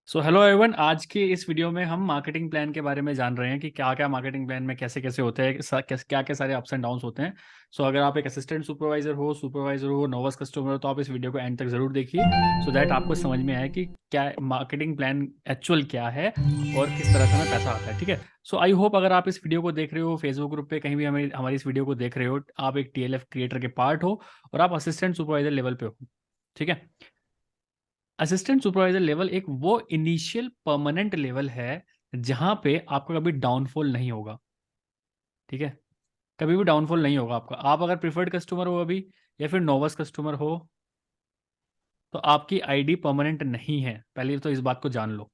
So hello everyone, आज की इस वीडियो में हम मार्केटिंग प्लान के बारे में जान रहे हैं कि क्या क्या मार्केटिंग प्लान में कैसे कैसे होते हैं, क्या क्या सारे अप्स एंड डाउन्स होते हैं। सो अगर आप एक असिस्टेंट सुपरवाइजर हो, नोवस कस्टमर हो, तो आप इस वीडियो को एंड तक ज़रूर देखिए सो दैट आपको समझ में आए कि क्या मार्केटिंग प्लान एक्चुअल क्या है और किस तरह से हमें पैसा आता है। ठीक है। सो आई होप अगर आप इस वीडियो को देख रहे हो फेसबुक ग्रुप पे, कहीं भी हमें हमारी इस वीडियो को देख रहे हो, आप एक TLF क्रिएटर के पार्ट हो और आप असिस्टेंट सुपरवाइजर लेवल पे हो। ठीक है। असिस्टेंट सुपरवाइजर लेवल एक वो इनिशियल परमानेंट लेवल है जहां पे आपका कभी डाउनफॉल नहीं होगा। ठीक है। कभी भी डाउनफॉल नहीं होगा आपका। आप अगर प्रिफर्ड कस्टमर हो अभी या फिर नोवस कस्टमर हो तो आपकी आईडी परमानेंट नहीं है। पहले तो इस बात को जान लो।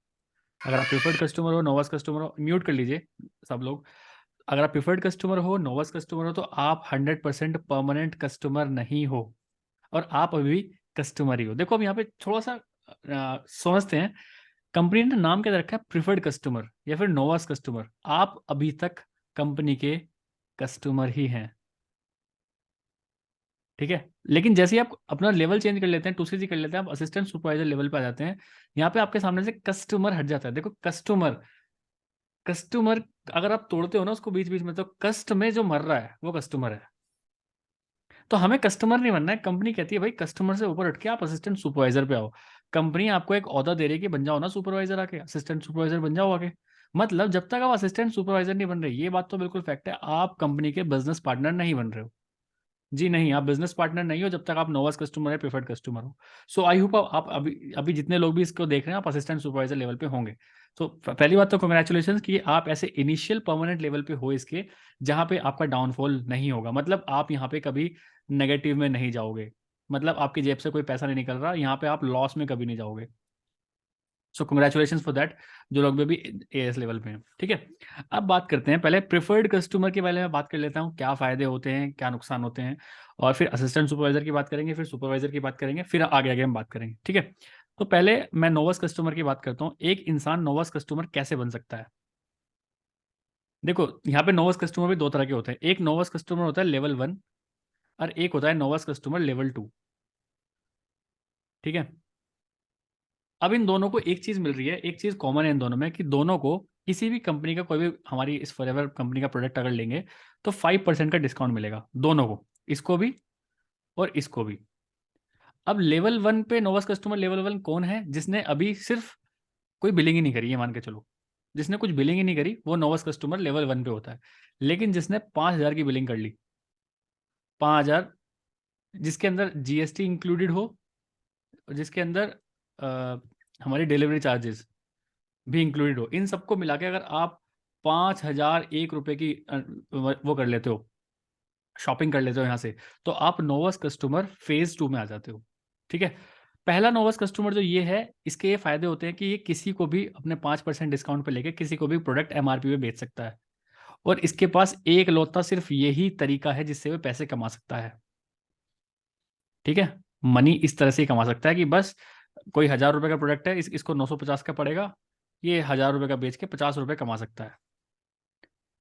अगर आप प्रिफर्ड कस्टमर हो, नोवस कस्टमर हो, म्यूट कर लीजिए सब लोग। अगर आप प्रिफर्ड कस्टमर हो, नोवस कस्टमर हो, तो आप 100% परमानेंट कस्टमर नहीं हो और आप अभी भी कस्टमर ही हो। देखो, अब यहाँ पे थोड़ा सा समझते हैं। कंपनी ने नाम क्या दे रखा है? प्रिफर्ड कस्टमर या फिर नोवास कस्टमर। आप अभी तक कंपनी के कस्टमर ही हैं। ठीक है। लेकिन जैसे ही आप अपना लेवल चेंज कर लेते हैं, 2CC कर लेते हैं, आप असिस्टेंट सुपरवाइजर लेवल पे आ जाते हैं। यहाँ पे आपके सामने से कस्टमर हट जाता है। देखो, कस्टमर कस्टमर अगर आप तोड़ते हो ना उसको बीच बीच में, तो कस्ट में जो मर रहा है वो कस्टमर है। तो हमें कस्टमर नहीं बनना है। कंपनी कहती है भाई कस्टमर से ऊपर उठ के आप असिस्टेंट सुपरवाइजर पे आओ। कंपनी आपको एक ऑर्डर दे रही है कि बन जाओ ना सुपरवाइजर, आके असिस्टेंट सुपरवाइजर बन जाओ आके। मतलब जब तक आप असिस्टेंट सुपरवाइजर नहीं बन रहे, ये बात तो बिल्कुल फैक्ट है, आप कंपनी के बिजनेस पार्टनर नहीं बन रहे हो। जी नहीं, आप बिजनेस पार्टनर नहीं हो जब तक आप नोवास कस्टमर या प्रिफर्ड कस्टमर हो। सो आई होप आप अभी अभी जितने लोग भी इसको देख रहे हैं, आप असिस्टेंट सुपरवाइजर लेवल पे होंगे। तो पहली बात तो कंग्रेचुलेशन कि आप ऐसे इनिशियल परमानेंट लेवल पे हो इसके, जहां पे आपका डाउनफॉल नहीं होगा। मतलब आप यहाँ पे कभी नेगेटिव में नहीं जाओगे। मतलब आपकी जेब से कोई पैसा नहीं निकल रहा, यहाँ पे आप लॉस में कभी नहीं जाओगे। सो कंग्रेचुलेशन फॉर दैट, जो लोग भी AS लेवल पे हैं। ठीक है। अब बात करते हैं, पहले प्रिफर्ड कस्टमर के बारे में बात कर लेता हूँ, क्या फ़ायदे होते हैं, क्या नुकसान होते हैं, और फिर असिस्टेंट सुपरवाइजर की बात करेंगे, फिर सुपरवाइजर की बात करेंगे, फिर आगे आगे हम बात करेंगे। ठीक है। तो पहले मैं नोवस कस्टमर की बात करता हूँ। एक इंसान नोवस कस्टमर कैसे बन सकता है? देखो, यहाँ पे नोवस कस्टमर भी दो तरह के होते हैं। एक नोवस कस्टमर होता है लेवल 1 और एक होता है नोवस कस्टमर लेवल 2। ठीक है। अब इन दोनों को एक चीज मिल रही है, एक चीज कॉमन है इन दोनों में, कि दोनों को किसी भी कंपनी का, कोई भी हमारी इस फॉरएवर कंपनी का प्रोडक्ट अगर लेंगे तो 5% का डिस्काउंट मिलेगा दोनों को, इसको भी और इसको भी। अब लेवल 1 पे नोवस कस्टमर लेवल 1 कौन है? जिसने अभी सिर्फ कोई बिलिंग ही नहीं करी है, मान के चलो। जिसने कुछ बिलिंग ही नहीं करी वो नोवस कस्टमर लेवल 1 पे होता है। लेकिन जिसने 5,000 की बिलिंग कर ली, 5,000, जिसके अंदर GST इंक्लूडेड हो, जिसके अंदर अ, हमारी डिलीवरी चार्जेस भी इंक्लूडेड हो, इन सबको मिला के अगर आप 5,001 रुपए की वो कर लेते हो, शॉपिंग कर लेते हो यहाँ से, तो आप नोवस कस्टमर फेज 2 में आ जाते हो। ठीक है। पहला नोवस कस्टमर जो ये है, इसके ये फायदे होते हैं कि ये किसी को भी अपने 5% डिस्काउंट पे लेके किसी को भी प्रोडक्ट MRP पे बेच सकता है। और इसके पास एक लौता सिर्फ यही तरीका है जिससे वो पैसे कमा सकता है। ठीक है। मनी इस तरह से ही कमा सकता है कि बस कोई 1,000 रुपए का प्रोडक्ट है, इसको 950 का पड़ेगा, ये 1,000 रुपए का बेच के 50 रुपए कमा सकता है।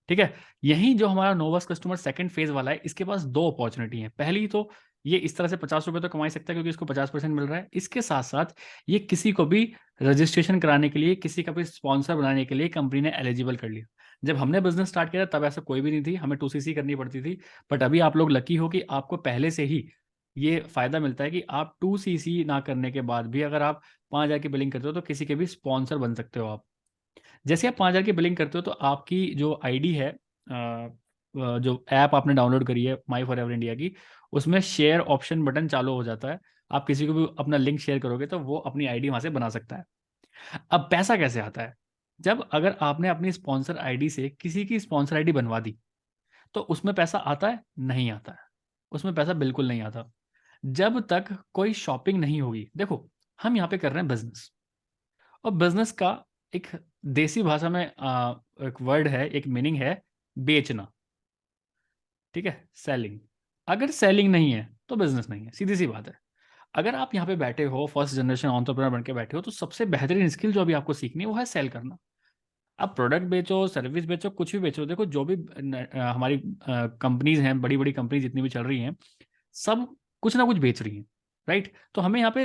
ठीक है। यही जो हमारा नोवस कस्टमर सेकंड फेज वाला है, इसके पास दो अपॉर्चुनिटी है। पहली तो ये इस तरह से 50 रुपए तो कमा ही सकता है क्योंकि इसको 50% मिल रहा है। इसके साथ साथ ये किसी को भी रजिस्ट्रेशन कराने के लिए, किसी का भी स्पॉन्सर बनाने के लिए कंपनी ने एलिजिबल कर लिया। जब हमने बिजनेस स्टार्ट किया था तब ऐसा कोई भी नहीं थी, हमें 2CC करनी पड़ती थी। बट अभी आप लोग लकी हो कि आपको पहले से ही ये फायदा मिलता है कि आप 2CC ना करने के बाद भी अगर आप 5,000 की बिलिंग करते हो तो किसी के भी स्पॉन्सर बन सकते हो आप। जैसे आप 5,000 की बिलिंग करते हो तो आपकी जो आईडी है, जो ऐप आपने डाउनलोड करी है माई फॉर एवर इंडिया की, उसमें शेयर ऑप्शन बटन चालू हो जाता है। आप किसी को भी अपना लिंक शेयर करोगे तो वो अपनी आईडी वहां से बना सकता है। अब पैसा कैसे आता है? जब अगर आपने अपनी स्पॉन्सर आईडी से किसी की स्पॉन्सर आईडी बनवा दी, तो उसमें पैसा आता है? नहीं आता है। उसमें पैसा बिल्कुल नहीं आता जब तक कोई शॉपिंग नहीं होगी। देखो, हम यहाँ पे कर रहे हैं बिजनेस, और बिजनेस का एक देसी भाषा में एक वर्ड है, एक मीनिंग है, बेचना। ठीक है, सेलिंग। अगर सेलिंग नहीं है तो बिजनेस नहीं है, सीधी सी बात है। अगर आप यहाँ पे बैठे हो, फर्स्ट जनरेशन एंटरप्रेन्योर बन के बैठे हो, तो सबसे बेहतरीन स्किल जो अभी आपको सीखनी है वो है सेल करना। आप प्रोडक्ट बेचो, सर्विस बेचो, कुछ भी बेचो। देखो, जो भी हमारी कंपनीज हैं, बड़ी बड़ी कंपनी जितनी भी चल रही हैं, सब कुछ ना कुछ बेच रही हैं। राइट। तो हमें यहाँ पे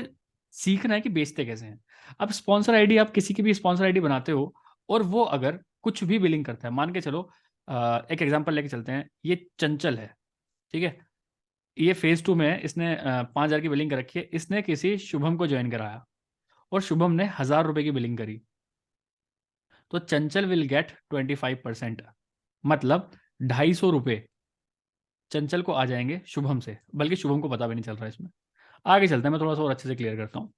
सीखना है कि बेचते कैसे हैं। अब स्पॉन्सर आईडी, आप किसी की भी स्पॉन्सर आईडी बनाते हो और वो अगर कुछ भी बिलिंग करता है, मान के चलो एक एग्जांपल लेके चलते हैं, ये चंचल है, ठीक है, ये फेज 2 में है, इसने 5,000 की बिलिंग कर रखी है, इसने किसी शुभम को ज्वाइन कराया और शुभम ने 1,000 रुपए की बिलिंग करी, तो चंचल विल गेट 25%, मतलब 250 रुपये चंचल को आ जाएंगे शुभम से, बल्कि शुभम को पता भी नहीं चल रहा है इसमें। आगे चलते हैं, मैं थोड़ा सा और अच्छे से क्लियर करता हूँ।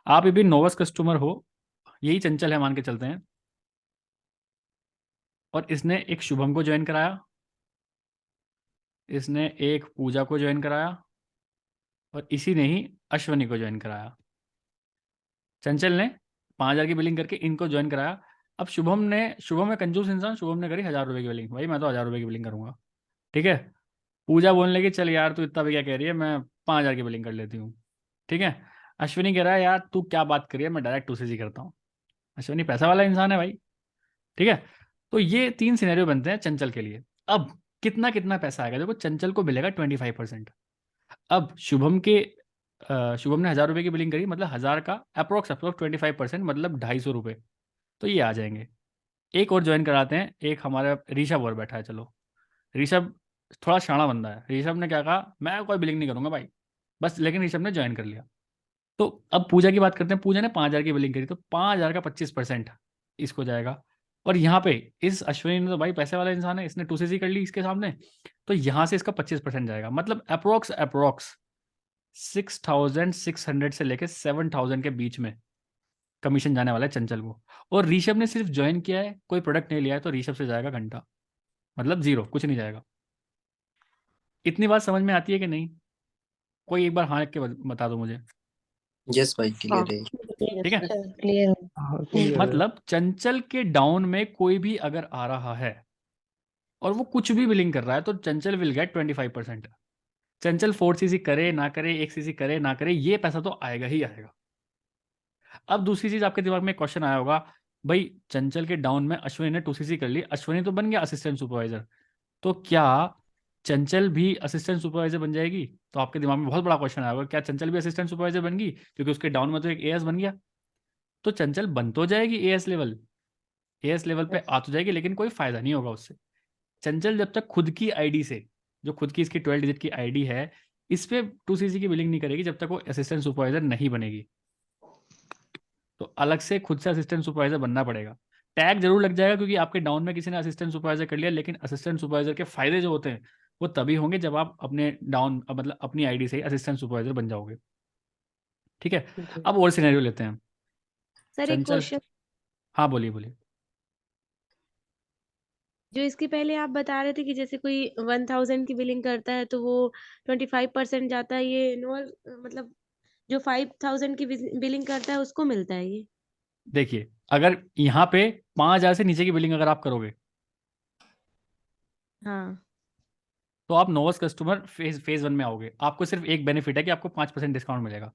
आप ये भी नोवस कस्टमर हो, यही चंचल है मान के चलते हैं, और इसने एक शुभम को ज्वाइन कराया, इसने एक पूजा को ज्वाइन कराया, और इसी ने ही अश्वनी को ज्वाइन कराया। चंचल ने 5,000 की बिलिंग करके इनको ज्वाइन कराया। अब शुभम है कंजूस इंसान, शुभम ने करी 1,000 रुपये की बिलिंग, भाई मैं तो 1,000 रुपये की बिलिंग करूंगा, ठीक है। पूजा बोलने लगी चल यार तू इतना भी क्या कह रही है, मैं 5,000 की बिलिंग कर लेती हूँ, ठीक है। अश्विनी कह रहा है यार तू क्या बात करी है, मैं डायरेक्ट उसे ही करता हूँ। अश्विनी पैसा वाला इंसान है भाई, ठीक है। तो ये 3 सिनेरियो बनते हैं चंचल के लिए। अब कितना कितना पैसा आएगा, देखो चंचल को मिलेगा 25%। अब शुभम ने 1,000 रुपये की बिलिंग करी, मतलब 1,000 का अप्रोक्स अप्रोक्स 25%, मतलब 250 रुपये, तो ये आ जाएंगे। एक और ज्वाइन कराते हैं, एक हमारा ऋषभ और बैठा है, चलो ऋषभ थोड़ा शाना बंदा है, ऋषभ ने क्या कहा, मैं कोई बिलिंग नहीं करूंगा भाई, बस, लेकिन ऋषभ ने ज्वाइन कर लिया। तो अब पूजा की बात करते हैं, पूजा ने 5,000 की बिलिंग करी, तो 5,000 का 25% इसको जाएगा। और यहाँ पे इस अश्विनी ने तो भाई पैसे वाला इंसान है, इसने 2cc कर ली इसके सामने, तो यहाँ से इसका 25% जाएगा, मतलब अप्रोक्स अप्रोक्स 6,600 से लेके 7,000 के बीच में कमीशन जाने वाला है चंचल को। और ऋषभ ने सिर्फ ज्वाइन किया है, कोई प्रोडक्ट नहीं लिया है, तो ऋषभ से जाएगा घंटा, मतलब जीरो, कुछ नहीं जाएगा। इतनी बात समझ में आती है कि नहीं? कोई एक बार हाँ लिख के बता दो मुझे। यस भाई, हाँ क्लियर है। ठीक है, क्लियर है। हाँ clear है। मतलब चंचल के डाउन में कोई भी अगर आ रहा है और वो कुछ भी बिलिंग कर रहा है, तो चंचल विल गेट 25%। चंचल 4cc करे ना करे, 1cc करे ना करे, ये पैसा तो आएगा ही आएगा। अब दूसरी चीज आपके दिमाग में क्वेश्चन आया होगा, भाई चंचल के डाउन में अश्विनी ने 2cc कर ली, अश्विनी तो बन गया असिस्टेंट सुपरवाइजर, तो क्या चंचल भी असिस्टेंट सुपरवाइजर बन जाएगी? तो आपके दिमाग में बहुत बड़ा क्वेश्चन आया होगा, क्या चंचल भी असिस्टेंट सुपरवाइजर बन गई, क्योंकि उसके डाउन में तो एक एएस बन गया। तो चंचल बन तो जाएगी एएस लेवल पे आ तो जाएगी, लेकिन कोई फायदा नहीं होगा उससे। चंचल जब तक खुद की आईडी से, जो खुद की इसकी 12 डिजिट की आईडी है, इस पे 2cc की बिलिंग नहीं करेगी जब तक वो असिस्टेंट सुपरवाइजर नहीं बनेगी। तो अलग से खुद से असिस्टेंट सुपरवाइजर बनना पड़ेगा। टैग जरूर लग जाएगा क्योंकि आपके डाउन में किसी ने असिस्टेंट सुपरवाइजर कर लिया, लेकिन असिस्टेंट सुपरवाइजर के फायदे जो होते हैं वो तभी होंगे जब आप अपने डाउन मतलब अपनी आईडी से असिस्टेंट सुपरवाइजर बन जाओगे, ठीक है। जी। अब और सिनेरियो लेते हैं। सर एक चंचल, क्वेश्चन, हाँ बोलिए बोलिए। जो इसके पहले आप बता रहे थे कि जैसे कोई 1,000 की बिलिंग करता है तो वो 25% जाता है, ये नॉर्मल, मतलब जो 5,000 की बिलिंग करता है उसको मिलता है ये? देखिए, अगर यहाँ पे 5,000 से नीचे की बिलिंग अगर आप करोगे, हाँ। तो आप नोवस कस्टमर फेज 1 में आओगे, आपको सिर्फ एक बेनिफिट है कि आपको 5% डिस्काउंट मिलेगा।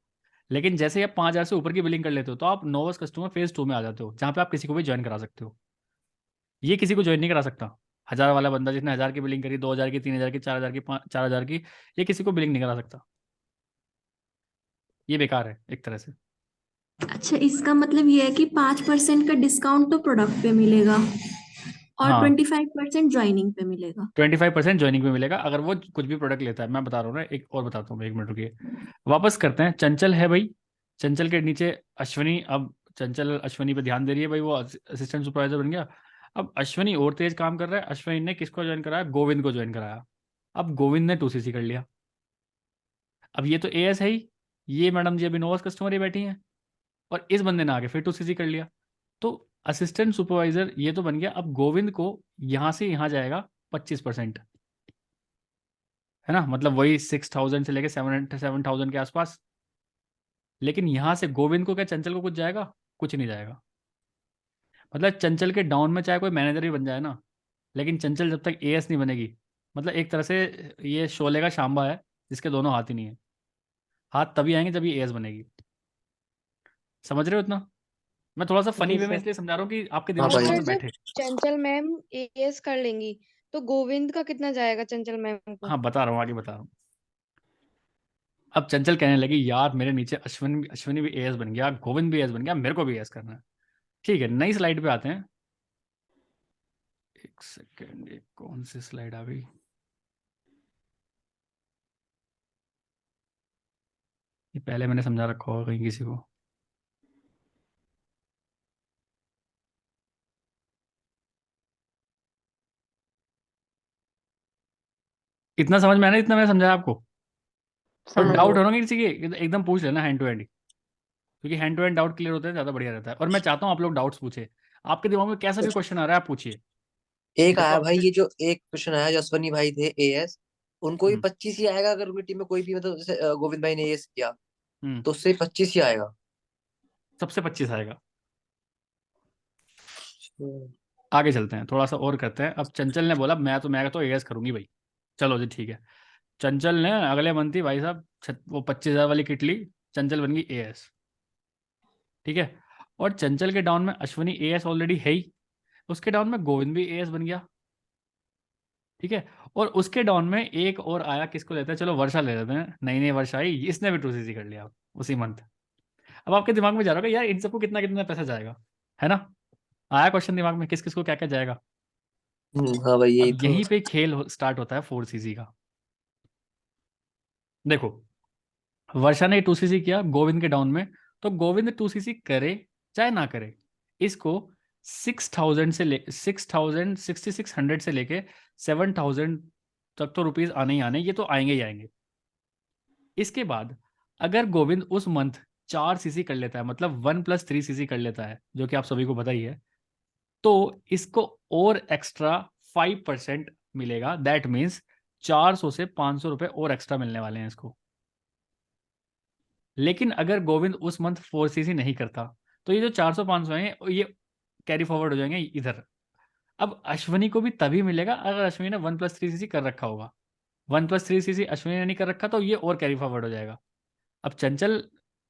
लेकिन जैसे ही आप 5,000 से ऊपर की बिलिंग कर लेते हो, तो आप नोवस कस्टमर फेज 2 में आ जाते हो, जहाँ पे आप किसी को भी ज्वाइन करा सकते हो। ये किसी को ज्वाइन नहीं करा सकता, 1,000 वाला बंदा जिसने 1,000 की बिलिंग करी, 2,000 की, 3,000 की, 4,000 की, 4,000 की, ये किसी को बिलिंग नहीं करा सकता। ये बेकार है एक तरह से। अच्छा, इसका मतलब ये है कि 5% का डिस्काउंट तो प्रोडक्ट पे मिलेगा और हाँ, 25% ज्वाइनिंग पे मिलेगा। 25% ज्वाइनिंग में मिलेगा अगर वो कुछ भी प्रोडक्ट लेता है। मैं बता रहा हूँ ना, एक और बताता हूँ, 1 मिनट रुकिए। वापस करते हैं, चंचल है भाई, चंचल के नीचे अश्वनी। अब चंचल अश्वनी पे ध्यान दे रही है भाई, वो असिस्टेंट सुपरवाइजर बन गया। अब अश्वनी और तेज काम कर रहा है, अश्वनी ने किसको ज्वाइन कराया, गोविंद को ज्वाइन कराया। अब गोविंद ने 2cc कर लिया। अब ये तो एएस है ही, ये मैडम जी अभी नोवस कस्टमर ही बैठी हैं, और इस बंदे ने आगे फिर 2cc कर लिया। तो असिस्टेंट सुपरवाइजर ये तो बन गया। अब गोविंद को यहाँ से यहाँ जाएगा 25%, है ना, मतलब वही 6,000 से लेके 7,000 के आसपास। लेकिन यहाँ से गोविंद को क्या चंचल को कुछ जाएगा? कुछ नहीं जाएगा। मतलब चंचल के डाउन में चाहे कोई मैनेजर भी बन जाए ना, लेकिन चंचल जब तक एएस नहीं बनेगी, मतलब एक तरह से ये शोले का शांबा है जिसके दोनों हाथ ही नहीं है। हाथ तभी आएंगे जब ये एएस बनेगी। समझ रहे हो इतना? मैं थोड़ा सा फनी जी वे में सर। इसलिए समझा रहा हूँ कि आपके हाँ दिमाग तो में भाई। थोड़ा सर सा जब बैठे। चंचल मैम एएस कर लेंगी तो गोविंद का कितना जाएगा चंचल मैम को? हाँ बता रहा हूँ, आगे बता रहा हूँ। अब चंचल कहने लगी यार मेरे नीचे अश्विनी भी एएस बन गया, गोविंद भी एएस बन गया, मेरे को भी एएस करना है। ठीक है, नई स्लाइड पे आते हैं। एक सेकेंड, एक कौन सी स्लाइड आ गई? ये पहले मैंने समझा रखा होगा कहीं किसी को। इतना समझ में आया ना, इतना मैंने समझाया आपको? और समझ डाउट गए। हो ना किसी के, एकदम पूछ लेना हैंड टू हैंड, क्योंकि hand to hand doubt clear होते हैं, ज़्यादा बढ़िया रहता है। और मैं चाहता हूँ आप लोग डाउट्स पूछे, आपके दिमाग में कैसा भी क्वेश्चन आ रहा है आप पूछिए। एक देखो आया आप, भाई, ये जो एक क्वेश्चन आया, जो अश्वनी भाई थे एएस, उनको भी हम्म 25 ही आएगा अगर उनकी टीम में कोई भी, मतलब जैसे गोविंद भाई ने एएस किया हम्म तो उससे 25 ही आएगा। सबसे 25 आएगा। हम्म। आगे चलते हैं, थोड़ा सा और करते हैं। अब चंचल ने बोला मैं तो एएस करूंगी भाई। चलो जी ठीक है, चंचल ने अगले मंथ ही भाई साहब वो 25,000 वाली किट ली, चंचल बन गई एएस। ठीक है, और चंचल के डाउन में अश्विनी एएस ऑलरेडी है ही, उसके डाउन में गोविंद भी एएस बन गया। ठीक है, और उसके डाउन में एक और आया, किसको लेते हैं, चलो वर्षा ले लेते हैं। नई नई वर्षा आई, इसने भी 2cc कर लिया उसी मंथ। अब आपके दिमाग में जा रहा होगा यार इन सबको कितना कितना पैसा जाएगा, है ना? आया क्वेश्चन दिमाग में, किस किस को क्या क्या जाएगा? हाँ भाई, यही अब तो। यहीं पे खेल स्टार्ट होता है 4cc का। देखो, वर्षा ने 2cc किया गोविंद के डाउन में, तो गोविंद 2cc करे चाहे ना करे, इसको 6,000 से ले 6,000 6,600 से लेके 7,000 तक तो रुपीज आने ही आने, ये तो आएंगे ही आएंगे। इसके बाद अगर गोविंद उस मंथ 4cc कर लेता है, मतलब 1+3cc कर लेता है, जो कि आप सभी को पता ही है, तो इसको और एक्स्ट्रा 5% मिलेगा। दैट मीन्स 400 से 500 रुपए और एक्स्ट्रा मिलने वाले हैं इसको। लेकिन अगर गोविंद उस मंथ 4cc नहीं करता, तो ये जो 400-500 हैं ये कैरी फॉरवर्ड हो जाएंगे इधर। अब अश्विनी को भी तभी मिलेगा अगर अश्विनी ने 1+3cc कर रखा होगा। 1+3cc अश्विनी ने नहीं कर रखा तो ये और कैरी फॉरवर्ड हो जाएगा। अब चंचल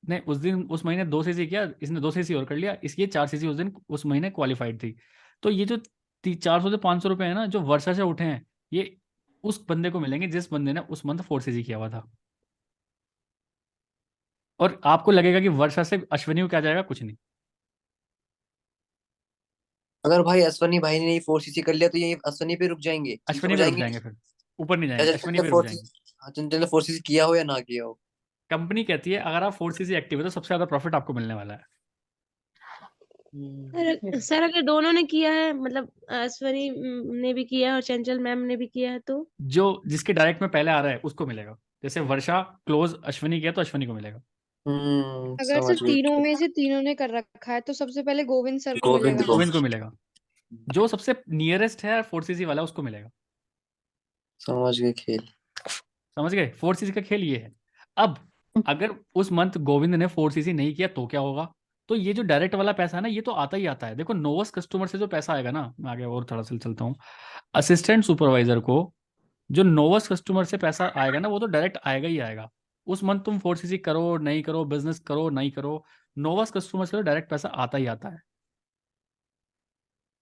ने उस महीने 2cc किया, इसने 2cc और कर लिया, इस ये 4cc उस दिन उस महीने क्वालिफाइड थी। तो ये जो 400 से 500 रुपए है ना, जो वर्षा से उठे हैं, ये उस बंदे को मिलेंगे जिस बंदे ने उस मंथ 4cc किया हुआ था। और आपको लगेगा कि वर्षा से अश्विनी को क्या जाएगा, कुछ नहीं। अगर भाई अश्वनी भाई ने 4cc कर लिया तो ये अश्वनी पे रुक जाएंगे, चंचल अश्विनी पे पे रुक जाएंगे जाएंगे, नहीं? फिर ऊपर नहीं या जाएंगे, चंचल अश्विनी ने पे रुक फोर जाएंगे। हाँ, चंचल ने 4cc किया हो या ना किया हो। कंपनी कहती है अगर आप 4cc एक्टिव है तो सबसे ज्यादा प्रॉफिट आपको मिलने वाला है। सर अगर दोनों ने किया है, मतलब अश्वनी ने भी किया है और चंचल मैम ने भी किया है, तो जो जिसके डायरेक्ट में पहले आ रहा है उसको मिलेगा। जैसे वर्षा क्लोज अश्विनी किया तो अश्विनी को मिलेगा। अगर समझ सिर्फ गए। तीनों में से तीनों ने कर रखा है तो सबसे पहले गोविंद सर को गोविंद मिलेगा। को। गोविंद को मिलेगा, जो सबसे नियरेस्ट है 4cc वाला उसको मिलेगा। समझ गए खेल। समझ गए, 4cc का खेल ये है। अब अगर उस मंथ गोविंद ने 4cc नहीं किया तो क्या होगा? तो ये जो डायरेक्ट वाला पैसा है ना, ये तो आता ही आता है। देखो नोवस कस्टमर से जो पैसा आएगा ना, मैं आगे और थोड़ा सा चलता हूँ। असिस्टेंट सुपरवाइजर को जो नोवस कस्टमर से पैसा आएगा ना, वो तो डायरेक्ट आएगा ही आएगा। उस मंथ तुम 4cc करो नहीं करो, बिजनेस करो नहीं करो, नोवस कस्टमर से तो डायरेक्ट पैसा आता ही आता है।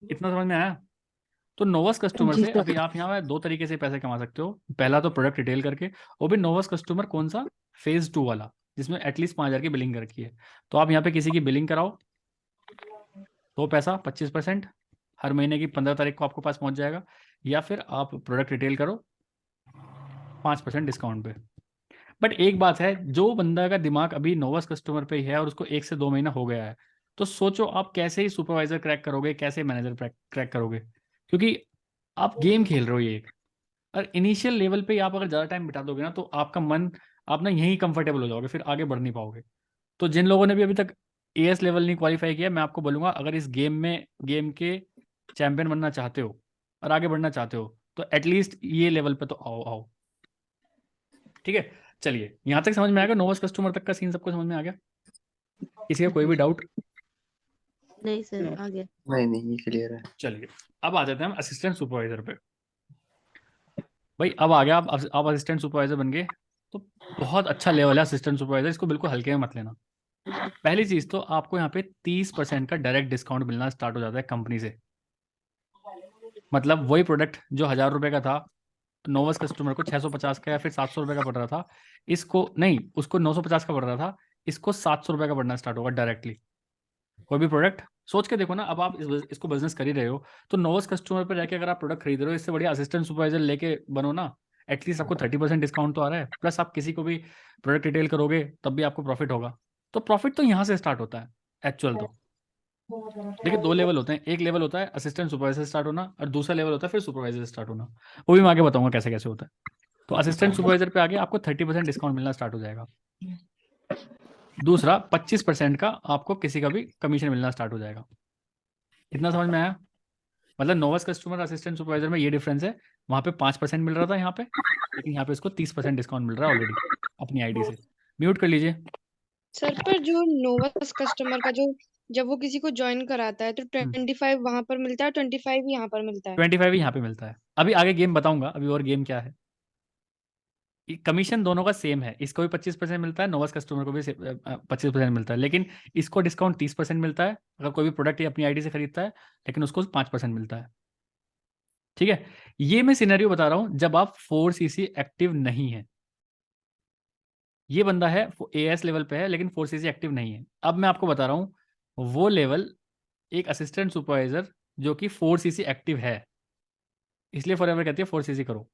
इतना समझ में आया? तो नोवस कस्टमर जी से सर। अभी आप यहाँ पे दो तरीके से पैसे कमा सकते हो। पहला तो प्रोडक्ट रिटेल करके, वो भी नोवस कस्टमर कौन सा, फेज 2 वाला, जिसमें एटलीस्ट 5,000 की बिलिंग रखी है। तो आप यहाँ पे किसी की बिलिंग कराओ तो पैसा 25% हर महीने की 15 तारीख को आपको पास पहुंच जाएगा। या फिर आप प्रोडक्ट रिटेल करो 5% डिस्काउंट पे। बट एक बात है, जो बंदा का दिमाग अभी नोवस कस्टमर पे ही है और उसको 1 से 2 महीना हो गया है, तो सोचो आप कैसे ही सुपरवाइजर क्रैक करोगे, कैसे मैनेजर क्रैक करोगे, क्योंकि आप गेम खेल रहे हो ये एक। और इनिशियल लेवल पे ही आप अगर ज़्यादा टाइम बिता दोगे ना, तो आपका मन, आप ना यहीं कंफर्टेबल हो जाओगे, फिर आगे बढ़ नहीं पाओगे। तो जिन लोगों ने भी अभी तक एएस लेवल नहीं क्वालिफाई किया, मैं आपको बोलूँगा अगर इस गेम के चैंपियन बनना चाहते हो और आगे बढ़ना चाहते हो, तो एटलीस्ट ये लेवल पे तो आओ आओ। ठीक है, चलिए यहाँ तक समझ में आ गया, नोवस कस्टमर तक का सीन सबको समझ में आ गया? किसी का कोई भी डाउट? नहीं सर आ गया। नहीं, ये क्लियर है। चलिए अब आ जाते हैं हम असिस्टेंट सुपरवाइजर पे। भाई अब आ गया, आप असिस्टेंट सुपरवाइजर बन गए, तो बहुत अच्छा लेवल है असिस्टेंट सुपरवाइजर, इसको बिल्कुल हल्के में मत लेना। पहली चीज तो आपको यहाँ पे 30% का डायरेक्ट डिस्काउंट मिलना स्टार्ट हो जाता है कंपनी से। मतलब वही प्रोडक्ट जो 1,000 रुपए का था, नोवस कस्टमर को 650 का या फिर 700 रुपये का पड़ रहा था, इसको नहीं, उसको 950 का पड़ रहा था, इसको 700 रुपये का पड़ना स्टार्ट होगा डायरेक्टली। कोई भी प्रोडक्ट सोच के देखो ना, अब आप इसको बिजनेस कर ही रहे हो, तो नोवस कस्टमर पर रहकर अगर आप प्रोडक्ट खरीद रहे हो, इससे बढ़िया असिस्टेंट सुपरवाइजर लेके बनो ना, एटलीस्ट आपको 30% डिस्काउंट तो आ रहा है, प्लस आप किसी को भी प्रोडक्ट रिटेल करोगे तब भी आपको प्रॉफिट होगा। तो प्रॉफिट तो यहाँ से स्टार्ट होता है एक्चुअल तो। देखिए, 2 लेवल होते हैं, एक लेवल होता है असिस्टेंट सुपरवाइजर स्टार्ट होना, और दूसरा लेवल होता है फिर सुपरवाइजर स्टार्ट होना। वो भी मैं आगे बताऊंगा कैसे कैसे होता है। तो असिस्टेंट सुपरवाइजर पे आगे आपको 30% डिस्काउंट मिलना स्टार्ट हो जाएगा। दूसरा 25% का आपको किसी का भी कमीशन मिलना स्टार्ट हो जाएगा। इतना समझ में आया? मतलब नोवस कस्टमर असिस्टेंट सुपरवाइजर में ये डिफरेंस है, वहां पे 5% मिल रहा था यहाँ पे, लेकिन यहाँ पे इसको 30% डिस्काउंट मिल रहा है ऑलरेडी अपनी आईडी से। म्यूट कर लीजिए। सर पर जो नोवस कस्टमर का जो जब वो किसी को ज्वाइन कराता है तो 25 वहां पर मिलता है, 25 यहाँ पर मिलता है। 25 यहाँ पे मिलता है। अभी आगे गेम बताऊंगा, अभी और गेम क्या है। कमीशन दोनों का सेम है, इसको भी 25% मिलता है, नोवस कस्टमर को भी 25% मिलता है, लेकिन इसको डिस्काउंट 30% मिलता है अगर कोई भी प्रोडक्ट अपनी आईडी से खरीदता है, लेकिन उसको 5% मिलता है। ठीक है, ये मैं सिनेरियो बता रहा हूं जब आप 4cc एक्टिव नहीं है। ये बंदा है एएस लेवल पे है लेकिन 4cc एक्टिव नहीं है। अब मैं आपको बता रहा हूं वो लेवल एक असिस्टेंट सुपरवाइजर जो कि 4cc एक्टिव है, इसलिए फॉरएवर कहती है 4cc करो।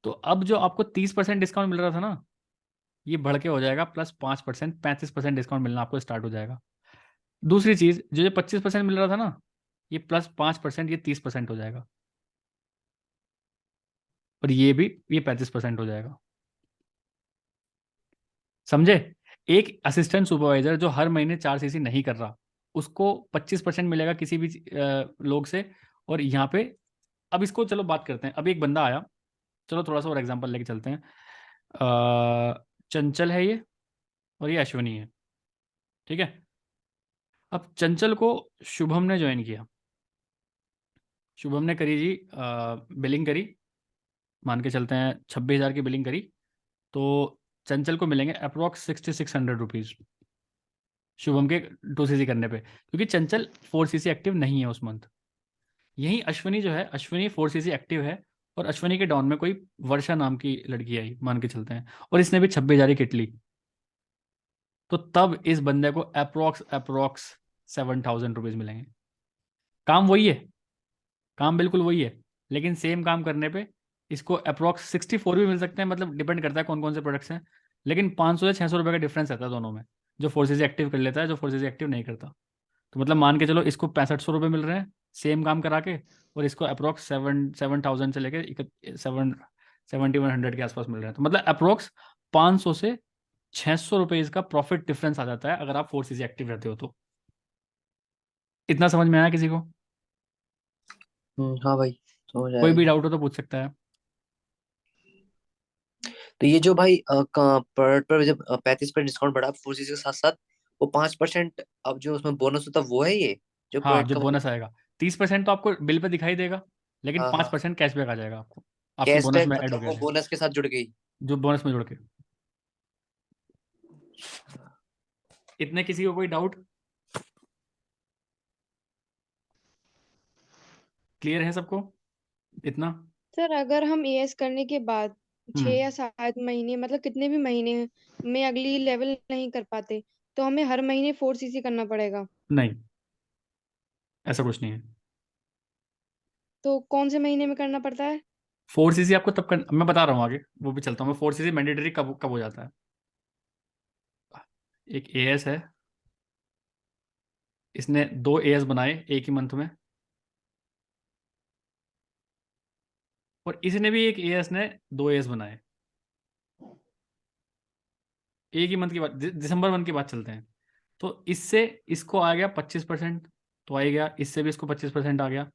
तो अब जो आपको 30% डिस्काउंट मिल रहा था ना, ये बढ़ के हो जाएगा प्लस 5%, 35% डिस्काउंट मिलना आपको स्टार्ट हो जाएगा। दूसरी चीज, जो 25% मिल रहा था ना, ये प्लस 5%, ये 30% हो जाएगा, और ये भी ये 35% हो जाएगा। समझे? एक असिस्टेंट सुपरवाइजर जो हर महीने 4cc नहीं कर रहा, उसको 25% मिलेगा किसी भी लोग से। और यहाँ पे अब इसको चलो बात करते हैं। अब एक बंदा आया, चलो थोड़ा सा और एग्जांपल लेके चलते हैं। चंचल है ये, और ये अश्वनी है। ठीक है, अब चंचल को शुभम ने ज्वाइन किया। शुभम ने करी जी बिलिंग करी, मान के चलते हैं 26,000 की बिलिंग करी, तो चंचल को मिलेंगे अप्रोक्स 6600 रुपीज़ शुभम के 2cc करने पे, क्योंकि चंचल 4cc एक्टिव नहीं है उस मंथ। यही अश्वनी जो है, अश्वनी 4cc एक्टिव है, और अश्वनी के डाउन में कोई वर्षा नाम की लड़की आई मान के चलते हैं, और इसने भी 26,000 किट ली, तो तब इस बंदे को अप्रोक्स 7,000 रुपीज़ मिलेंगे। काम वही है, काम बिल्कुल वही है, लेकिन सेम काम करने पे इसको अप्रोक्स 64 भी मिल सकते हैं, मतलब डिपेंड करता है कौन कौन से प्रोडक्ट्स हैं, लेकिन 500 या 600 रुपये का डिफरेंस रहता है दोनों में, जो 4cc एक्टिव कर लेता है, जो 4cc एक्टिव नहीं करता। तो मतलब मान के चलो इसको 6500 रुपये मिल रहे हैं सेम काम करा के, और इसको अप्रोक्स 7,000 से लेके 7,100 के आसपास मिल रहे हैं। तो मतलब अप्रोक्स 500 से 600 रुपये इसका प्रॉफिट डिफरेंस आ जाता है अगर आप 4cc एक्टिव रहते हो तो। इतना समझ में आया किसी को? हाँ भाई समझ कोई आया। भी डाउट हो तो पूछ सकता है। तो ये जो भाई प्रोडक्ट पर जब 35% डिस्काउंट बढ़ा 4cc के साथ साथ, वो 5% अब जो उसमें बोनस होता है वो है ये जो हाँ, प्रोडक्ट जो का मतलब बोनस आएगा 30% तो आपको बिल पे दिखाई देगा, लेकिन हाँ हाँ 5% कैशबैक आ जाएगा आपको, आपके बोनस कैशबैक में ऐड हो मतलब गया वो है, बोनस के साथ जुड़ गई। जो बोनस में जुड़ के। इतने किसी को कोई डाउट? क्लियर है सबको इतना? सर अगर हम एएस करने के बाद 6 या हम्म 7 महीने मतलब कितने भी महीने में अगली लेवल नहीं कर पाते तो हमें हर महीने 4cc करना पड़ेगा? नहीं, ऐसा कुछ नहीं है। तो कौन से महीने में करना पड़ता है? 4cc आपको तब कर, मैं बता रहा हूँ आगे, वो भी चलता हूँ मैं। 4cc मैंडेटरी कब कब हो जाता है? एक एएस है, इसने 2 एएस बनाए एक ही मंथ में, और इसने भी एक एएस ने 2 एएस बनाए एक ही मंथ की बात, दिसंबर मंथ की बात चलते हैं। तो इससे इसको आ गया 25%, तो आ ही गया, इससे भी इसको 25% आ गया,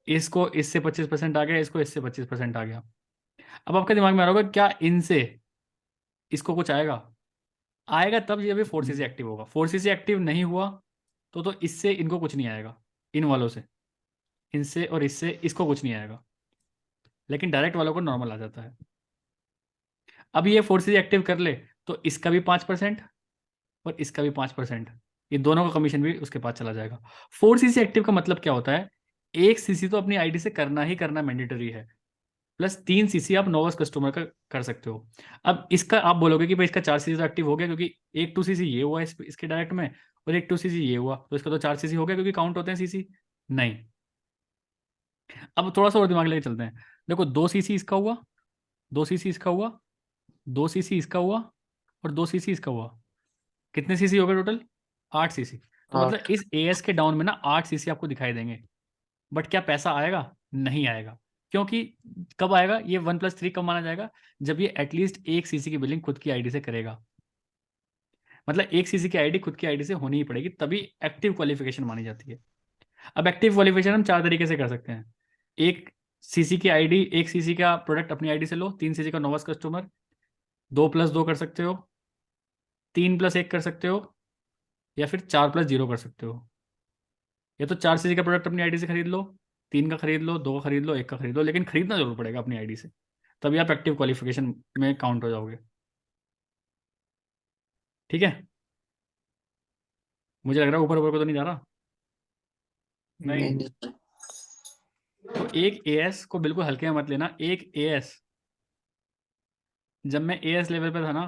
इसको इससे 25% आ गया, इसको इससे 25% आ गया। अब आपके दिमाग में आ रहा होगा क्या इनसे इसको कुछ आएगा? आएगा तब ये भी 4cc एक्टिव होगा। 4cc एक्टिव नहीं हुआ तो इससे इनको कुछ नहीं आएगा, इन वालों से, इनसे और इससे इसको कुछ नहीं आएगा, लेकिन डायरेक्ट वालों को नॉर्मल आ जाता है। अब ये 4cc एक्टिव कर ले तो इसका भी 5% और इसका भी 5%, ये दोनों का कमीशन भी उसके पास चला जाएगा। 4cc एक्टिव का मतलब क्या होता है? 1cc तो अपनी आईडी से करना ही करना मैंडेटरी है, प्लस 3 सीसी आप नोवस कस्टमर का कर सकते हो। अब इसका आप बोलोगे कि भाई इसका 4 सीसी तो एक्टिव हो गया, क्योंकि एक 2 सीसी ये हुआ इसके डायरेक्ट में, और एक 2 सीसी ये हुआ, तो इसका तो 4 सीसी हो गया, क्योंकि काउंट होते हैं सीसी। नहीं, अब थोड़ा सा और दिमाग लेके चलते हैं। देखो 2 सीसी इसका हुआ, 2 सीसी इसका हुआ, 2 सीसी इसका हुआ, और 2 सीसी इसका हुआ। कितने सीसी हो गए टोटल? 8 सीसी। तो मतलब 8। इस एएस के डाउन में ना 8 सीसी आपको दिखाई देंगे। बट क्या पैसा आएगा? नहीं आएगा। क्योंकि कब आएगा ये 1+3 कब माना जाएगा? जब ये एटलीस्ट एक सीसी की बिलिंग खुद की आईडी से करेगा। मतलब एक सीसी की आईडी खुद की आईडी से होनी ही पड़ेगी, तभी एक्टिव क्वालिफिकेशन मानी जाती है। अब एक्टिव क्वालिफिकेशन हम 4 तरीके से कर सकते हैं। एक सीसी की आईडी, एक सीसी का प्रोडक्ट अपनी आईडी से लो, 3 सीसी का नोवस कस्टमर, 2+2 कर सकते हो, 3+1 कर सकते हो, या फिर 4+0 कर सकते हो। या तो 4 सीसी का प्रोडक्ट अपनी आईडी से खरीद लो, 3 का खरीद लो, 2 का खरीद लो, 1 का खरीद लो, लेकिन खरीदना जरूर पड़ेगा अपनी आईडी से, तभी आप एक्टिव क्वालिफिकेशन में काउंट हो जाओगे। ठीक है, मुझे लग रहा है ऊपर ऊपर को तो नहीं जा रहा। नहीं नहीं। तो एक एएस को बिल्कुल हल्के में मत लेना। एक एएस, जब मैं एएस लेवल पे था ना,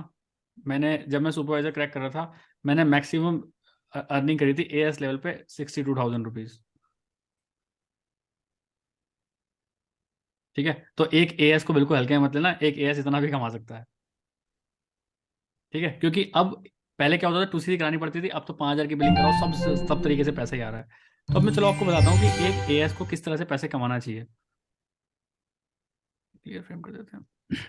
जब मैं सुपरवाइजर क्रैक कर रहा था, मैंने मैक्सिमम अर्निंग करी थी एएस लेवल पे 62,000 रुपीज। ठीक है, तो एक एएस को बिल्कुल हल्के में मत लेना, एक एएस इतना भी कमा सकता है। ठीक है, क्योंकि अब पहले क्या होता था, 2 सीसी करानी पड़ती थी, अब तो 5,000 की बिलिंग कराओ, सब तरीके से पैसे ही आ रहा है। तो अब मैं चलो आपको बताता हूँ कि एक एएस को किस तरह से पैसे कमाना चाहिए। क्लियर फ्रेम कर देते हैं।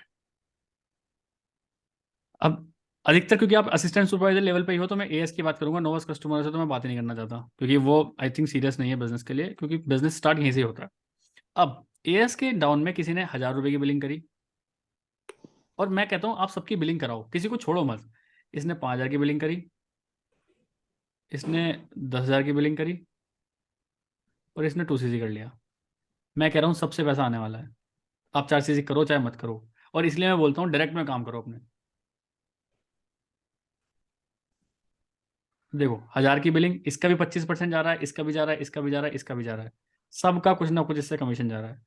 अब अधिकतर क्योंकि आप असिस्टेंट सुपरवाइजर लेवल पे ही हो, तो मैं एएस की बात करूंगा, नोवस कस्टमर से तो मैं बात ही नहीं करना चाहता, क्योंकि वो आई थिंक सीरियस नहीं है बिजनेस के लिए, क्योंकि बिजनेस स्टार्ट यहीं से ही होता है। अब एएस के डाउन में किसी ने 1,000 रुपए की बिलिंग करी, और मैं कहता हूँ आप सबकी बिलिंग कराओ, किसी को छोड़ो मत। इसने 5,000 की बिलिंग करी, इसने 10,000 की बिलिंग करी, और इसने 2 सीसी कर लिया। मैं कह रहा हूँ सबसे पैसा आने वाला है। आप 4 सीसी करो चाहे मत करो, और इसलिए मैं बोलता हूँ डायरेक्ट में काम करो अपने। देखो 1,000 की बिलिंग, इसका भी 25% जा रहा है, इसका भी जा रहा है, इसका भी जा रहा है, इसका भी जा रहा है, सबका कुछ ना कुछ इससे कमीशन जा रहा है।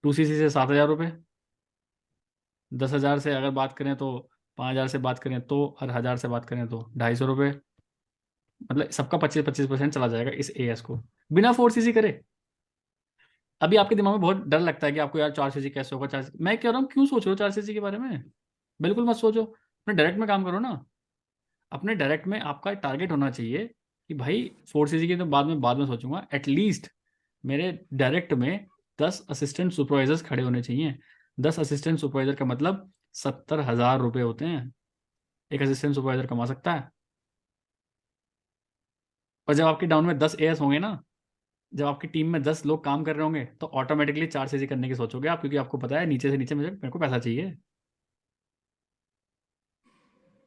2 सीसी से 7,000 रुपये, 10,000 से अगर बात करें तो, 5,000 से बात करें तो, और 1,000 से बात करें तो 250 रुपये। मतलब सबका 25-25% चला जाएगा इस एएस को, बिना 4 सीसी करे। अभी आपके दिमाग में बहुत डर लगता है कि आपको यार 4 सीसी कैसे होगा, 4 मैं कह रहा हूँ क्यों सोच रहे हो 4 सीसी के बारे में? बिल्कुल मत सोचो, अपने डायरेक्ट में काम करो ना। अपने डायरेक्ट में आपका टारगेट होना चाहिए कि भाई 4 सीसी की तो बाद में सोचूंगा, एटलीस्ट मेरे डायरेक्ट में 10 असिस्टेंट सुपरवाइजर्स खड़े होने चाहिए। 10 असिस्टेंट सुपरवाइजर का मतलब 70,000 रुपये होते हैं, एक असिस्टेंट सुपरवाइजर कमा सकता है। और जब आपके डाउन में 10 एएस होंगे ना, जब आपकी टीम में 10 लोग काम कर रहे होंगे, तो ऑटोमेटिकली 4 सीसी करने की सोचोगे आप, क्योंकि आपको पता है नीचे से नीचे मेरे को पैसा चाहिए।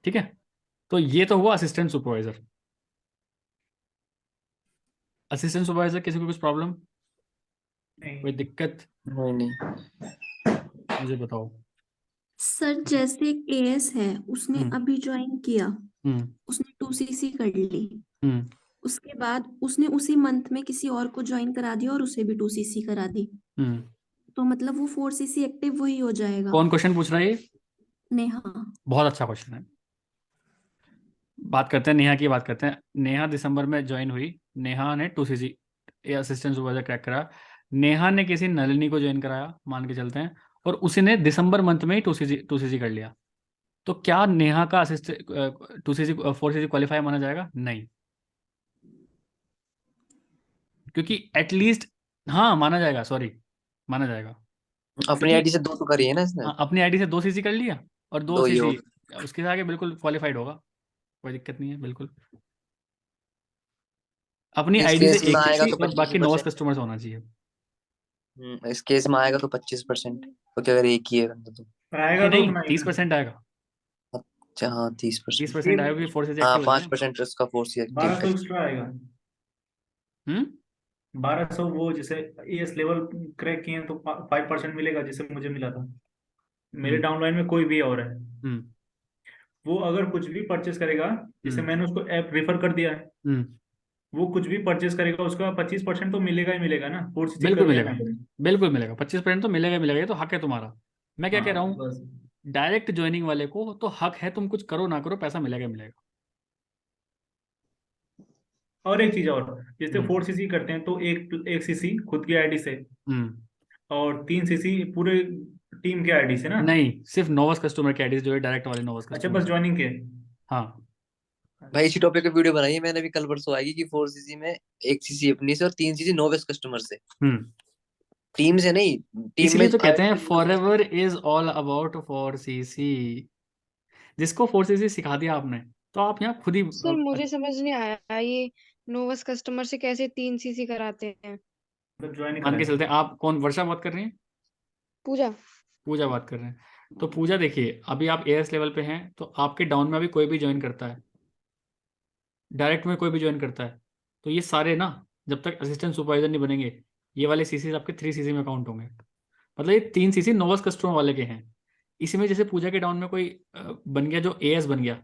ठीक है, तो ये तो हुआ असिस्टेंट सुपरवाइजर। असिस्टेंट सुपरवाइजर किसी को कुछ प्रॉब्लम, कोई दिक्कत? नहीं नहीं। मुझे बताओ। सर जैसे एक एएस है, उसने हम्म अभी ज्वाइन किया, हम्म उसने 2 सीसी कर ली, हम्म उसके बाद उसने उसी मंथ में किसी और को ज्वाइन करा दिया और उसे भी 2 सीसी करा दी, हम्म तो मतलब वो 4 सीसी एक्टिव वही हो जाएगा। कौन क्वेश्चन पूछ रहा है ये? नेहा। बहुत अच्छा क्वेश्चन है। बात करते हैं नेहा की, बात करते हैं। नेहा दिसंबर में ज्वाइन हुई, नेहा ने 2 सीसी असिस्टेंट सुपरवाइजर क्रैक करा। नेहा ने किसी नलिनी को ज्वाइन कराया, मान के चलते हैं, और उसी ने दिसंबर मंथ में ही 2 सीसी कर लिया। तो क्या नेहा का असिस्टेंट 2 सीसी 4 सीसी क्वालिफाई माना जाएगा? नहीं, क्योंकि एटलीस्ट, हाँ माना जाएगा, सॉरी, माना जाएगा। अपनी क्योंकि आईडी से 2 तो करी है ना इसने। हाँ, अपनी आईडी से 2 सीसी कर लिया, और दो 2 ये हो सीसी उसके आगे बिल्कुल क्वालिफाइड होगा, कोई दिक्कत नहीं है बिल्कुल। अपनी इस आईडी से केस में एक आएगा सीसी तो और बाकी 9 25%। कस्टमर्स होना चाहिए। इस केस में आएगा तो 25%, क्योंकि अगर एक ही है बंदा तो। नहीं आएगा तो नहीं, उतना ही 30% आएगा। अच्छा हाँ 30%। 30% आएगा, क्योंकि 4 सीसी हाँ एक्टिव हो जाएगा। 5% उसका फोर्स एक्टिव 1200 कर। एक्स्ट्रा आएगा। हम्म 1200 वो जैसे एस लेवल क्रैक किए हैं तो 5% मिलेगा, जैसे मुझे मिला था। मेरे हम्म डाउनलाइन में कोई भी और है, हम्म वो अगर कुछ भी परचेस करेगा, जैसे हम्म मैंने उसको ऐप रेफर कर दिया है, हम्म वो कुछ भी परचेज करेगा उसका 25% तो मिलेगा ही मिलेगा ना, 4cc बिल्कुल करो या मिलेगा, ना करो। बिल्कुल मिलेगा, 25% तो मिलेगा ही मिलेगा, ये तो हक है तुम्हारा। मैं क्या कह रहा हाँ हूँ, बस। डायरेक्ट ज्वाइनिंग वाले को तो हक है, तुम कुछ करो ना करो पैसा मिलेगा ही मिलेगा। और एक चीज और, जैसे हम्म 4cc करते हैं तो एक एक सीसी खुद की आईडी से हम्म और 3cc पूरे टीम के आईडी से ना। नहीं, सिर्फ नोवस कस्टमर के आईडी जो है, डायरेक्ट वाले नोवस अच्छा कस्टमर बस से। ज्वाइनिंग के। हाँ भाई इसी टॉपिक पे वीडियो बनाई है मैंने भी, कल परसों आएगी कि 4cc में 1cc अपनी से और 3cc नोवेस कस्टमर से। हम्म टीम से नहीं, टीम में इसीलिए तो कहते हैं आए। For ever is all about 4cc। जिसको 4cc सिखा दिया आपने, तो आप यहाँ खुद ही सर मुझे समझ नहीं आया ये नोवस कस्टमर से कैसे 3cc कराते हैं। मतलब ज्वाइन मान के कराए। चलते हैं। आप कौन, वर्षा बात कर रही हैं? पूजा। पूजा बात कर रहे हैं। तो पूजा देखिए, अभी आप एएस लेवल पे हैं, तो आपके डाउन में अभी कोई भी ज्वाइन करता है, डायरेक्ट में कोई भी ज्वाइन करता है, तो ये सारे ना, जब तक असिस्टेंट सुपरवाइजर नहीं बनेंगे, ये वाले सीसी आपके 3cc में काउंट होंगे। मतलब ये 3cc नोवस कस्टमर वाले के हैं। इसी में जैसे पूजा के डाउन में कोई बन गया जो एएस बन गया,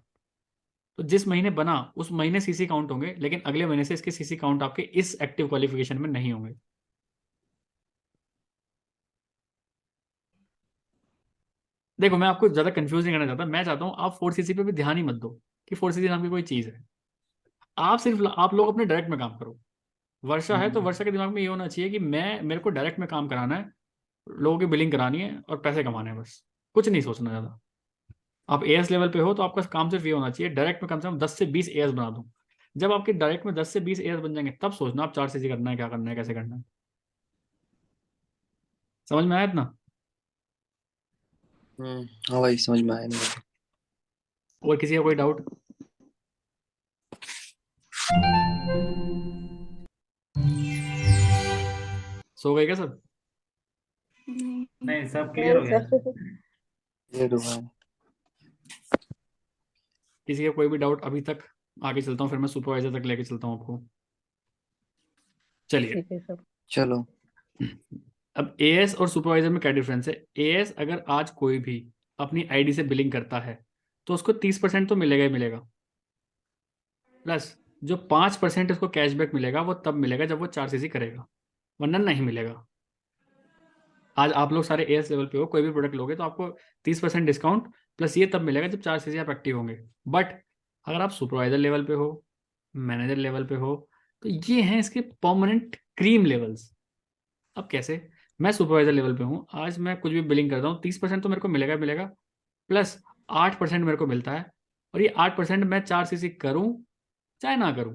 तो जिस महीने बना उस महीने सीसी काउंट होंगे, लेकिन अगले महीने से इसके सीसी काउंट आपके इस एक्टिव क्वालिफिकेशन में नहीं होंगे। देखो मैं आपको ज्यादा कंफ्यूज नहीं करना चाहता, मैं चाहता हूँ आप 4cc पे भी ध्यान ही मत दो कि 4cc नाम की कोई चीज है। आप सिर्फ, आप लोग अपने डायरेक्ट में काम करो। वर्षा है तो वर्षा के दिमाग में ये होना चाहिए कि मैं, मेरे को डायरेक्ट में काम कराना है, लोगों की बिलिंग करानी है और पैसे कमाने हैं, बस कुछ नहीं सोचना ज्यादा। आप एएस लेवल पे हो तो आपका काम सिर्फ ये होना चाहिए, डायरेक्ट में कम से कम 10 से 20 एएस बना दूं। जब आपके डायरेक्ट में 10 से 20 एएस बन जाएंगे, तब सोचना आप 4cc करना है, क्या करना है, कैसे करना है। समझ में आया इतना? हाँ भाई समझ में आया मेरे और किसी का कोई डाउट? सो गए क्या सब? नहीं सब क्लियर हो गया। को। ये तो भाई। किसी का कोई भी डाउट अभी तक? आगे चलता हूँ, फिर मैं सुपरवाइजर तक लेके चलता हूँ आपको। चलिए। ठीक है सर। चलो। अब एएस और सुपरवाइजर में क्या डिफरेंस है? एएस अगर आज कोई भी अपनी आईडी से बिलिंग करता है, तो उसको 30% तो मिलेगा ही मिलेगा, प्लस जो 5% उसको कैशबैक मिलेगा वो तब मिलेगा जब वो 4cc करेगा, वरना नहीं मिलेगा। आज आप लोग सारे एएस लेवल पे हो, कोई भी प्रोडक्ट लोगे तो आपको 30% डिस्काउंट प्लस ये तब मिलेगा जब 4cc आप एक्टिव होंगे। बट अगर आप सुपरवाइजर लेवल पे हो, मैनेजर लेवल पे हो, तो ये हैं इसके परमानेंट क्रीम लेवल्स। अब कैसे? मैं सुपरवाइजर लेवल पे हूँ, आज मैं कुछ भी बिलिंग करता हूँ, 30% तो मेरे को मिलेगा मिलेगा, प्लस 8% मेरे को मिलता है। और ये 8% मैं 4cc करूँ चाहे ना करूँ,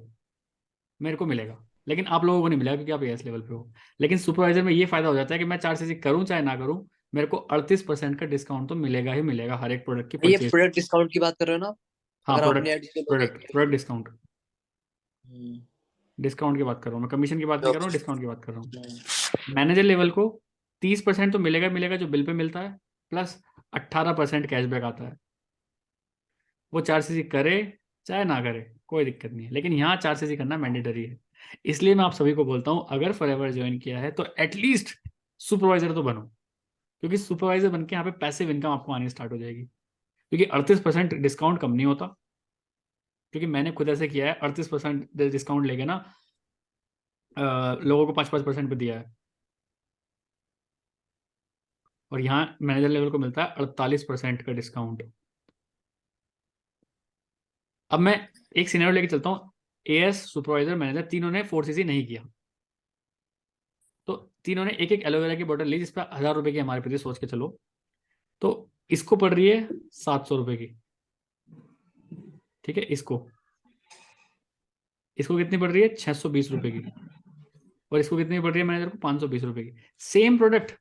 मेरे को मिलेगा। लेकिन आप लोगों को नहीं मिलेगा क्योंकि आप एएस लेवल पे हो। लेकिन सुपरवाइजर में ये फायदा हो जाता है कि मैं 4cc करूँ चाहे ना करूँ, मेरे को 38% का डिस्काउंट तो मिलेगा ही मिलेगा हर एक प्रोडक्ट की ये परचेज। प्रोडक्ट डिस्काउंट की बात कर रहे हो ना? हाँ, अगर आप अपनी प्रोडक्ट, आईडी से लोगे। प्रोडक्ट प्रोडक्ट डिस्काउंट, हम्म, डिस्काउंट की बात कर रहा हूँ मैं, कमीशन की बात नहीं कर रहा हूँ, डिस्काउंट की बात कर रहा हूँ। हम्म। मैनेजर लेवल को 30% तो मिलेगा मिलेगा जो बिल पे मिलता है, प्लस 18% कैशबैक आता है। वो 4cc करे चाहे ना करे कोई दिक्कत नहीं है, लेकिन यहाँ 4cc करना मैंडेटरी है। इसलिए मैं आप सभी को बोलता हूँ, अगर फॉरएवर ज्वाइन किया है तो एटलीस्ट सुपरवाइजर तो बनो, क्योंकि सुपरवाइजर बन के यहाँ पे पैसिव इनकम आपको आनी स्टार्ट हो जाएगी। क्योंकि 38% डिस्काउंट कम नहीं होता, क्योंकि मैंने खुद ऐसे किया है, 38% डिस्काउंट लेके ना लोगों को 5-5% पे दिया है। और यहाँ मैनेजर लेवल को मिलता है 48% का डिस्काउंट। अब मैं एक सिनेरियो लेके चलता हूँ, एएस, सुपरवाइजर, मैनेजर तीनों ने 4cc नहीं किया, तो तीनों ने एक एक एलोवेरा की बोतल ली जिस पर 1000 रुपए की हमारे प्रति सोच के चलो, तो इसको पड़ रही है 700 रुपए की, ठीक है। इसको इसको कितनी पड़ रही है? 620 रुपए की। और इसको कितनी पड़ रही है मैनेजर को? 520 रुपए की। सेम प्रोडक्ट,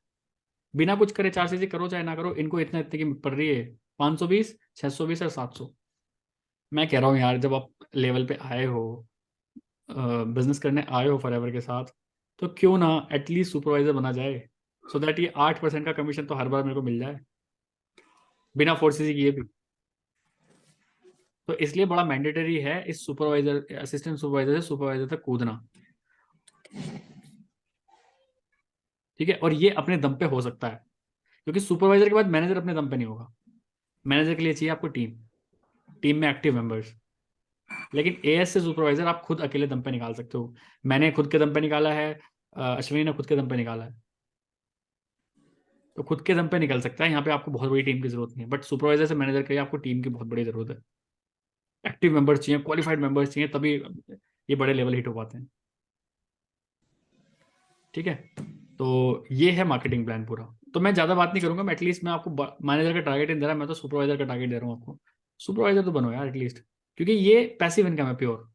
बिना कुछ करे 4cc करो चाहे ना करो, इनको इतना इतने की पड़ रही है, 520, 620 और 700। मैं कह रहा हूँ यार, जब आप लेवल पे आए हो, बिजनेस करने आए हो फॉरएवर के साथ, तो क्यों ना एटलीस्ट सुपरवाइजर बना जाए, सो दैट ये 8% का कमीशन तो हर बार मेरे को मिल जाए, बिना 4cc किए भी। तो इसलिए बड़ा मैंडेटरी है इस सुपरवाइजर, असिस्टेंट सुपरवाइजर से सुपरवाइजर तक कूदना, ठीक है। और ये अपने दम पे हो सकता है, क्योंकि सुपरवाइजर के बाद मैनेजर अपने दम पे नहीं होगा। मैनेजर के लिए चाहिए आपको टीम, टीम में एक्टिव मेंबर्स। लेकिन एएस से सुपरवाइजर आप खुद अकेले दम पे निकाल सकते हो। मैंने खुद के दम पे निकाला है, अश्विनी ने खुद के दम पे निकाला है। तो खुद के दम पे निकल सकता है, यहाँ पे आपको बहुत बड़ी टीम की जरूरत नहीं है। बट सुपरवाइजर से मैनेजर के लिए आपको टीम की बहुत बड़ी जरूरत है। एक्टिव मेंबर्स चाहिए, क्वालिफाइड मेंबर्स चाहिए, तभी ये बड़े लेवल हिट हो पाते हैं। ठीक है, तो ये है मार्केटिंग प्लान पूरा। तो मैं ज़्यादा बात नहीं करूंगा, मैं एटलीस्ट मैं आपको मैनेजर का टारगेट नहीं दे रहा, मैं तो सुपरवाइजर का टारगेट दे रहा हूँ आपको। सुपरवाइजर तो बनो यार एटलीस्ट, क्योंकि ये पैसिव इनकम है प्योर।